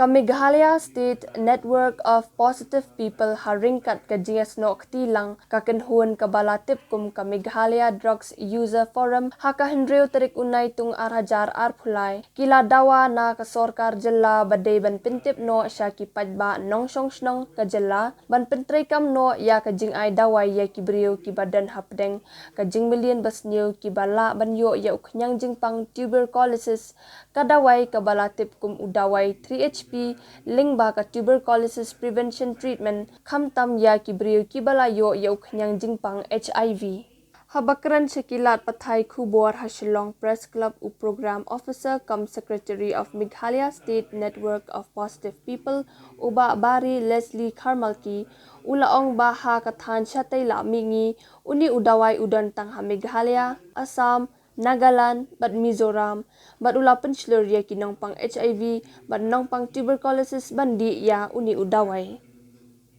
Meghalaya State Network of Positive People haringkat ka jingas nok tilang kakenhuan kabalatip kum ka Meghalaya Drugs User Forum hakahendreu terik unay tung arhajar arpulay kila dawa na kasorkar jela badai ban pintip no sya ki padba nong song snong ka jela ban pentrei kam no ya ka jing ay dawai ya ki brio ki badan hapdeng ka jing million basnyo ki bala ban yo ya uknyang jing pang tuberculosis kadawai kabalatip kum udawai 3HP lingba ka tuberculosis prevention treatment khamtam ya ki brio ki bala yo ya uknyang jing pang HIV. Habakran Shakilat Pathai Khubor Hashilong Press Club U Program Officer cum Secretary of Meghalaya State Network of Positive People Uba Bari Leslie Karmalki Ulaong Baha Kathan Shatay La Mingi Uni Udawai Udan Tangha Meghalaya Assam Nagaland but Mizoram but ula penslur ya kinong pang HIV but nong pang tuberculosis bandi ya uni udawai.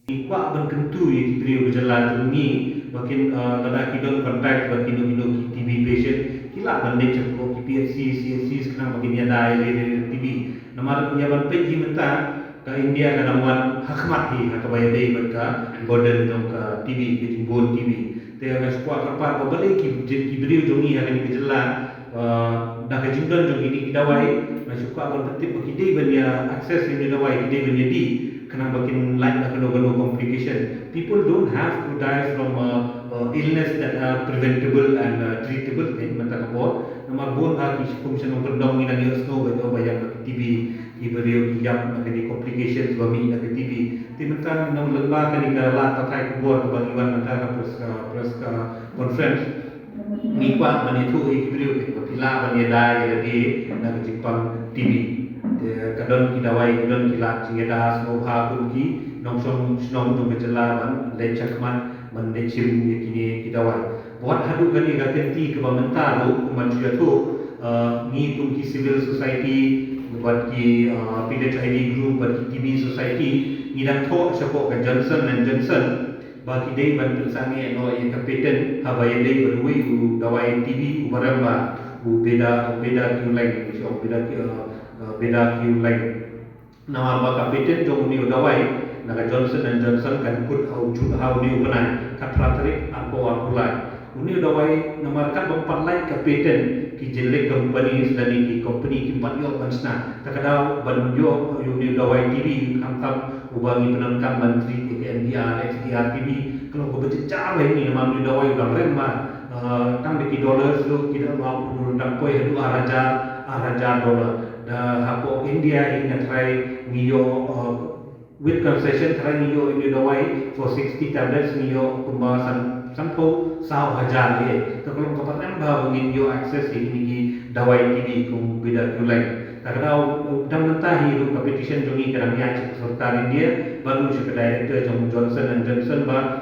Kuak berkentu ya ki beliau berjalan tungi makin lada kidon kontak makin kino ki TB patient kila bandai cakap ki PSC CSC sekarang makin ada dari TB namar ya ban peji menta ke India kadang wan hakmat hi hakabaya dei berka border dong ke TB ke jimbon TB te ga kuak kapar babale ki beliau jongi akan ki jalan dah ke jindon jongi ni dawai masuk kuak bertip ki dei banya akses ni dawai ki dei banya di kena makin like kena complication. People don't have to die from illness that are preventable and treatable. Mata kapor. Namar bon ha kisi komisyon ng perdong ni nagi asno bayo bayang nak TB iberiyo iyam nak di complications bami nak TB. Timenta nang lemba kani ka la takai kubor bagi wan mata press conference. Ni kwa manitu iberiyo pila bani dai jadi nak jipang TB. Kadon kidawai kadon kilat cingeda snoha kunki nongsong snom tu kecelaran lecakman mendecim yakini kidawai buat hadu kani gatenti ke bamentaru manusia tu ni kunki civil society buat ki PHID group buat ki TB society ni dak thok sapok ke Johnson and Johnson bagi dei ban sangi no yang kapiten habaya dei berui u dawai TB ubaramba u beda ki lain so beda ki lain nama baka patent jong ni udawai naga Johnson and Johnson kan put how ni upanai katratrik apa ulai uni udawai nama kat bempat lain ka patent ki jelek company sedani ki company ki pat yo pansna takadau ban yo uni udawai TV kamtam ubangi penangkan menteri KMDR XDR TV kalau ko becar ni nama uni udawai udang remma tang di dollars lu kita mau undang poi hadu araja dollar dah hapo India ini try niyo with concession try niyo ini dawai for 60 tablets niyo kumbasan sampo 1,000 ye to kalau kapan nambah ngin yo access ini ki dawai TB kum beda kulai takdau dam mentahi ru competition jongi kadang ya sarkar India baru si director Johnson and Johnson ba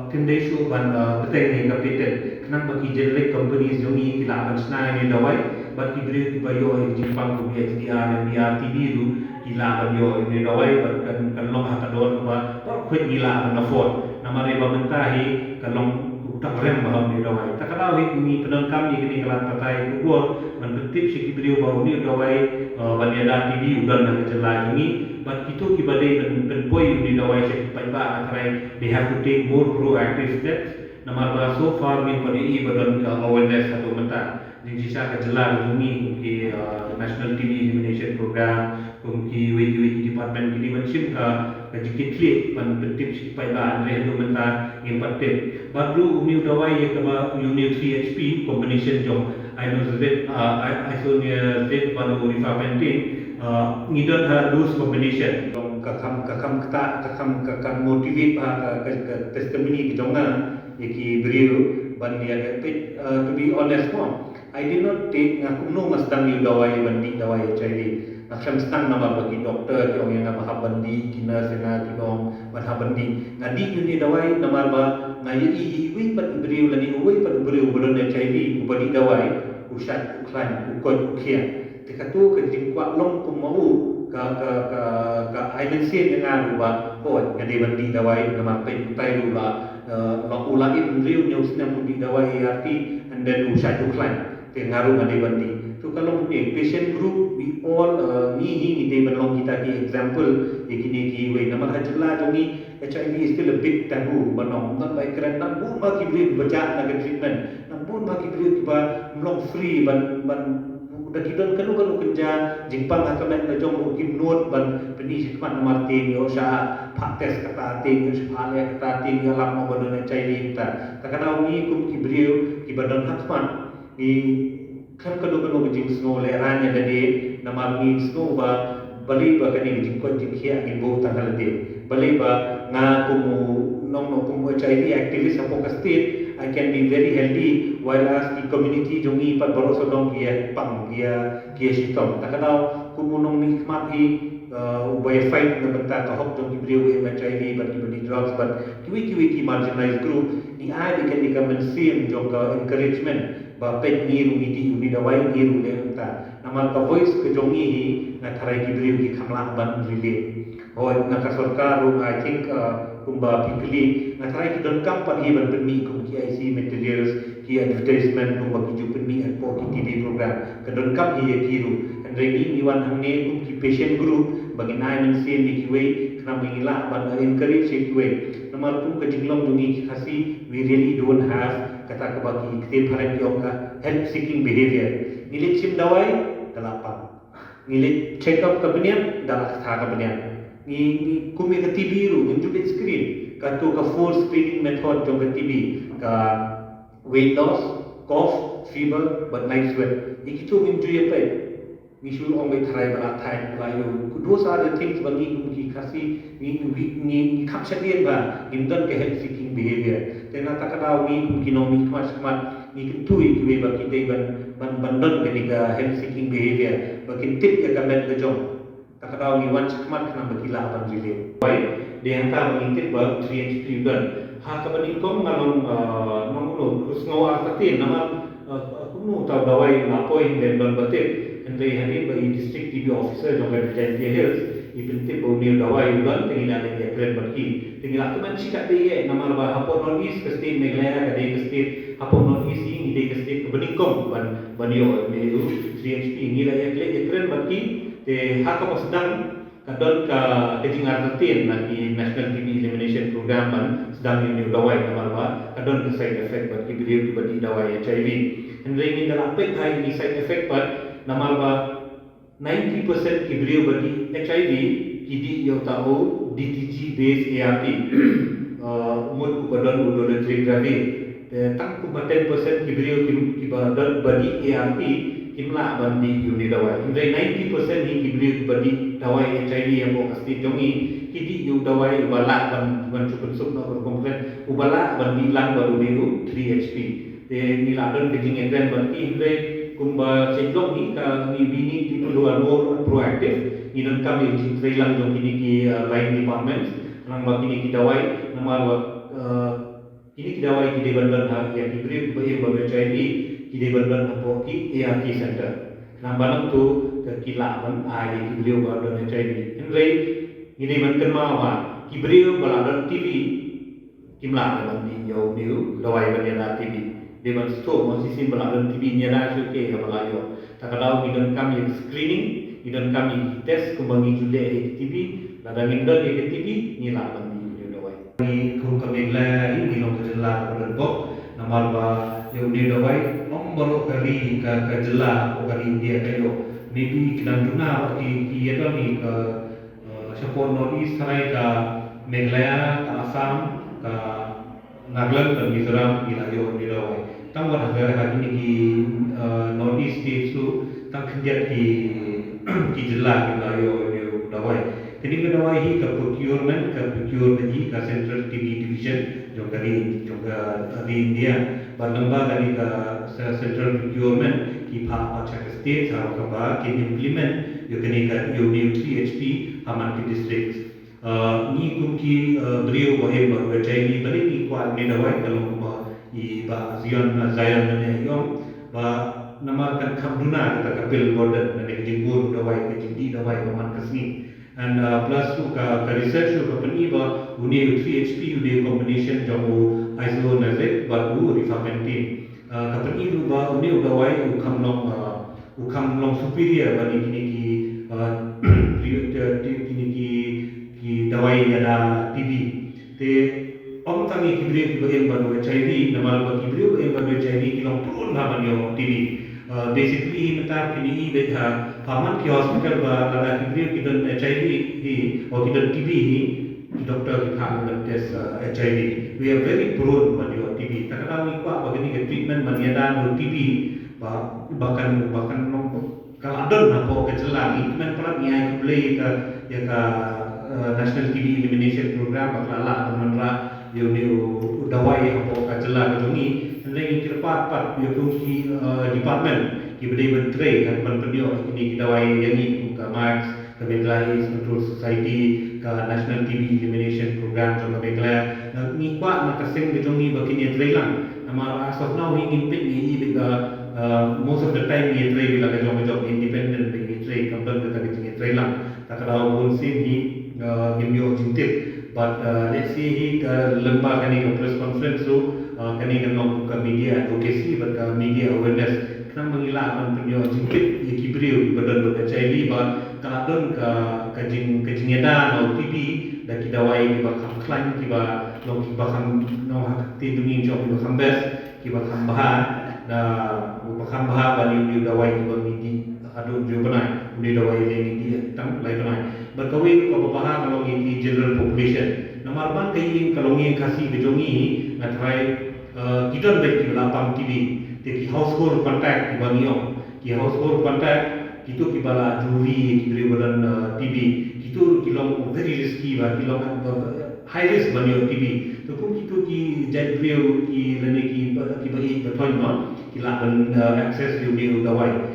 tindesu ban beteng ni kapitan kenang bagi generic companies jongi kila ansna ni dawai bagi beliau kibayo Jepang ko XDR MDR TB ru kila banyo ni dawai kan long hatadon ba kwet gila na phone namare ba mentahi kalong utak rem baham ni dawai takalawi ni penangkam ni kini kelat patai kubur menbetip si beliau ba ni dawai banyada TB udan na kecela ini but itu kibadai penpoi ni dawai si paiba atrai they have to take more proactive steps namar ba so far min padi badan awareness atau menta jisa kecela bumi ki national TB elimination program kumki wiki department kini mensim ka jikitli pan betip sipai ba andre do menta impacted baru uni udawai ye kama uni 3HP combination jong isonia z panu rifampicin ngidon ha dose combination jong kakam kakam motivate ba ka testimony ki jonga yaki beriu ban dia pit to be honest one I did not take ngaku no mastang yu dawai bandi dawai HIV macam stang nama bagi doktor yang yang nama bandi kina sena kinong ban bandi ngadi yu ni dawai nama ba ngai wi pat beriu lani wi pat beriu bolon HIV ubadi dawai usat uklan ukon ukia tekatu ke jingkwa long ku mau ka identity dengan ba oh ngadi bandi dawai nama pe pai lu ba ula in riu nyusna bandi dawai arti and then usat uklan pengaruh ngadi bandi So kalau ni patient group we all ni kita belong kita ki example kini ki we nama hajla jongi HIV is still a big taboo banong non baik keren nampun bagi beli baca nak treatment nampun bagi beli ba belong free ban udah kita kan kerja jingpang akamen na jong kim nuot ban peni hikmat nomor 3 yo sha pak tes kata ting yo sha le kata ting yo lam mo badon HIV ta takana ni kum ki brio ki badon hakman ni kan kanu jing snow le ranya dade namar ni snow ba bali ba kani jing ko jing khia ni bo tangal de bali ba nga kumu nong kumu HIV activist apo ka state I can be very healthy while as the community jongi pat boros dong kia pang kia sitom takana kumu nong ni khmat hi by fight na banta ka hok jongi brio HIV but ki drugs but kiwi marginalized group ni ai they can become same jong ka encouragement ba pet ni ru uni dawai ni ru le ta namal ka voice ke jongi hi na tharai ki brio ki khamla ban relate और नका सरकार रो I think कुंबा पिकली नथाई की दनकम पर ही बन पन्नी कुम की आईसी मटेरियल्स की एडवर्टाइजमेंट कुंबा की जो पन्नी एपो की टीवी प्रोग्राम का दनकम ही ये कीरू एंड रेनी निवान हमने कुम की पेशेंट ग्रुप बगिन आई मन से मी की वे खना मिला बन एनकरेज से की वे नमर कुम का जिंगलों दुनी की खासी we really don't have kata ke bagi kita parent yang help seeking behavior nilit sim dawai dalapang nilit check up kabenian dalak tha kabenian ni kumi ke TB ru injubit screen ka tu ka full screening method jong ke TB ka weight loss cough fever but night sweat ikitu inju ye pai ni shuru ong bai tharai bala thai la yo those are the things bagi ki khasi ni khap chatien ba indon ke health seeking behavior tena takadau ni kinomi kmat ni kitui ki ba ki dei ban don ke ni ka health seeking behavior bagi tip ya ka men ke jong takadau ni wan kmat kana bakila ban rile bai de anta mengintip ba 3HP dan ha ka ban ikom ngalong nongulo usngo artatin nama kuno ta dawai lapoi den don batik and they had by district TB officer jong ka Jaipur Hills ipintip bau ni dawai dan tingila le ya kren baki tingila ka man sikat de ye nama ba hapo non east ke state Meghalaya ka de ke state hapo non east ni de ke state beningkom ban yo me 3HP ni la ya kren baki te hakam sedang kadon ka kejing artin lagi national TB elimination program ban sedang ni dawai nama ba kadon ke side effect baki beliau dibadi dawai HIV and ring in dalam pek hai ni side effect ban nama ba 90% ki beliau badi HIV kidi yo tahu DTG based ART umur badan udara trigravi tang ku 10% ki beliau ki badan badi ART kimla bandi uni dawai indai 90% ni ki beliau badi dawai HIV yang mo pasti jongi kidi yu dawai ubala ban cukup sup no komplit ubala bandi lang baru ni 3HP te ni ladon kejing engren bandi indai kumba cendok ni ka ni bini people who are more proactive ni dan kami jing lang jong kini ki line departments nang ba kini ki dawai nama kini ki dawai ki debandan ha ya ki beri ba ye ba HIV ki debandan ha po ki ART center nang banam tu ke kila ban ai ki beri ba dan HIV indai ni deban kan ma wa ki beri ba dan TV kimla ban di yo niu dawai ban ya TV dewan sto masih simbol dan TV nya dah suke ya balayo takadau bidon kami screening bidon kami test kembangi jude TV ladang indon ke TV ni lah bandi ni dawai ni kum kami la ini no kejela pada bok namar ba yo ni dawai nombor kali ka kejela ko kali dia kayo maybe kilang duna ki ya ni ke sapon nodi sarai ka Meghalaya ka Assam ka Nagaland dan Mizoram ilayo ni dawai tang war haga hari ni ki northeast states tu tang kenjat ki jilla ki ilayo ni dawai kini ke dawai hi ka procurement hi ka central TB division juga di India berlembah dari ka central procurement ki pha pacha state ha ka ba ki implement yo kini ka yo ni 3HP aman ki districts ni kum ki brio wahe ba HIV bali ni kwa ni dawai kalau I ba zion zayan ne yom ba nama kan khamduna kita kapil border ne jimbur dawai ke jindi dawai man kasni and plus ka research ko company ba uni 3HP uni combination jamu isoniazid ba u rifampicin company ba uni dawai u khamlong ukam long superior bani kini ki kini ki dawai ada TB te om tangi kibrio ki bagian baru HIV namal ba kibrio bagian baru HIV ki long turun ba banyo TB basically mata kini i betha paman ki hospital ba lada kibrio ki don HIV hi or ki don TB hi doktor ki thang dan test HIV we are very prone banyo TB takana wi kwa bagini ke treatment maniada no TB bahkan kalau adon na po kejela treatment pala niya kulay ka ya ka national TB elimination program baklala manra yo dawai apo kejela kejungi nang kirpat pat yo ki department ki bede bentre kan penpenyo ini dawai yang ni ka max ka Bangladesh Control Society ka national TB elimination program so ka Bangladesh ni kwa na kasing kejungi bakini trailang ama as of now ingin pit ni most of the time ye try bila ka job independent ye try company ka kicing try lang takaraw bun sin hi gimyo jintip but let's see hi lamba kani ka press conference so kani kan nok ka media advocacy but ka media awareness kan mangila man penyo jintip ye kibriu badan ba HIV ba kadon ka kajing eda no TB da kidawai ki ba klan ki ba long ki ba kam no hakti dungin job ki ba kambes ki ba kambahan na bakam baha bani ni dawai ki bang ni adu jo banai ni dawai le ni tang lai banai berkawin ko baha kalau ni general population nomor ban kai kalau ni kasih bejongi na try kidon baik ki lapang TB te ki household contact ki banio ki household contact itu ki bala juri ki beri badan TB itu kilong very risky ba kilong high risk banio TB to pun itu ki jadriu ki lene ki bahi beton no kila access you dawai